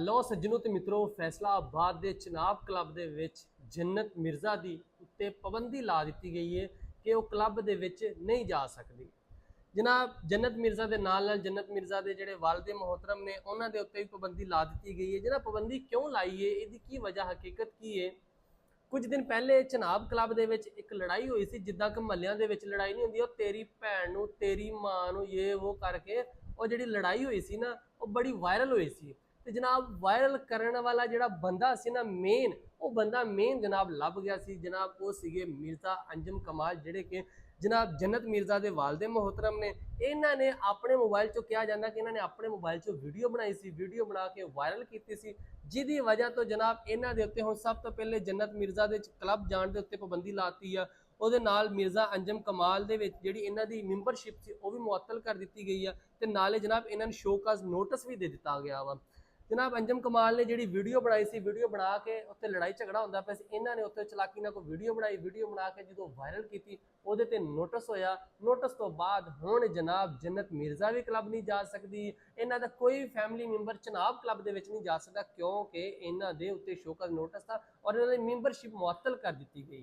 ਲੋ ਸੱਜਣੋ ਤੇ ਮਿੱਤਰੋ, ਫੈਸਲਾਬਾਦ ਦੇ ਚਨਾਬ ਕਲੱਬ ਦੇ ਵਿੱਚ ਜन्नत मिर्ज़ा ਦੀ ਉੱਤੇ ਪਾਬੰਦੀ ਲਾ ਦਿੱਤੀ ਗਈ ਹੈ ਕਿ ਉਹ ਕਲੱਬ ਦੇ ਵਿੱਚ ਨਹੀਂ ਜਾ ਸਕਦੀ। ਜਨਾਬ जन्नत मिर्ज़ा ਦੇ ਨਾਲ जन्नत मिर्ज़ा ਦੇ ਜਿਹੜੇ ਵਾਲਿਦ ਮੁਹਤਰਮ ਨੇ ਉਹਨਾਂ ਦੇ ਉੱਤੇ ਵੀ ਪਾਬੰਦੀ ਲਾ ਦਿੱਤੀ ਗਈ ਹੈ। ਜਨਾਬ ਪਾਬੰਦੀ ਕਿਉਂ ਲਾਈ ਹੈ, ਇਹਦੀ ਕੀ ਵਜ੍ਹਾ ਹਕੀਕਤ ਕੀ ਹੈ? कुछ दिन पहले चनाब क्लब ਦੇ ਵਿੱਚ ਇੱਕ ਲੜਾਈ ਹੋਈ ਸੀ, ਜਿੱਦਾਂ ਕਿ ਮਹੱਲਿਆਂ ਦੇ ਵਿੱਚ ਲੜਾਈ ਨਹੀਂ ਹੁੰਦੀ, ਉਹ ਤੇਰੀ ਭੈਣ ਨੂੰ ਤੇਰੀ ਮਾਂ ਨੂੰ ਇਹ ਉਹ ਕਰਕੇ ਉਹ ਜਿਹੜੀ ਲੜਾਈ ਹੋਈ ਸੀ ਨਾ, ਉਹ ਬੜੀ ਵਾਇਰਲ ਹੋਈ ਸੀ। ਤੇ ਜਨਾਬ ਵਾਇਰਲ ਕਰਨ ਵਾਲਾ ਜਿਹੜਾ ਬੰਦਾ ਸੀ ਨਾ ਮੇਨ, ਉਹ ਬੰਦਾ ਮੇਨ ਜਨਾਬ ਲੱਭ ਗਿਆ ਸੀ। ਜਨਾਬ ਉਹ ਸੀਗੇ ਮਿਰਜ਼ਾ अंजुम कमाल, ਜਿਹੜੇ ਕਿ जनाब जन्नत मिर्ज़ा ਦੇ वालिद मोहतरम ने। ਇਹਨਾਂ ਨੇ ਆਪਣੇ मोबाइल चो कहा जाता कि इन्होंने अपने मोबाइल चो वीडियो बनाई सी, वीडियो बना के वायरल की सी, जिहदी वजह तो जनाब इन्हां दे उत्ते हुण सब तो पहले जन्नत मिर्ज़ा दे क्लब जाण दे उत्ते पाबंदी लाती है। ਉਹਦੇ ਨਾਲ मिर्ज़ा अंजुम कमाल ਦੇ ਵਿੱਚ ਜਿਹੜੀ ਇਹਨਾਂ ਦੀ ਮੈਂਬਰਸ਼ਿਪ ਸੀ ਉਹ ਵੀ ਮੁਅੱਤਲ ਕਰ ਦਿੱਤੀ ਗਈ ਆ ਤੇ ਨਾਲੇ ਜਨਾਬ ਇਹਨਾਂ ਨੂੰ ਸ਼ੋਕਾਜ਼ ਨੋਟਿਸ ਵੀ ਦੇ ਦਿੱਤਾ ਗਿਆ ਵਾ। जनाब अंजुम कमाल ने जी वीडियो बनाई सी, वीडियो बना के उत्ते लड़ाई झगड़ा होंदा पिया सी, इन्होंने उत्ते चलाकी नाल कोई वीडियो बनाई, वीडियो बना के जो वायरल की ਉਹਦੇ ਤੇ नोटिस होया। नोटिस तो बाद हुण जनाब जन्नत मिर्ज़ा भी क्लब नहीं जा सकती, इन्हां दा कोई भी फैमिली मैंबर चनाब क्लब दे विच नहीं जा सकता, क्योंकि इन्हां दे उत्ते शोकत नोटिस था और इन्हां दी मैंबरशिप मुअत्तल कर दी गई।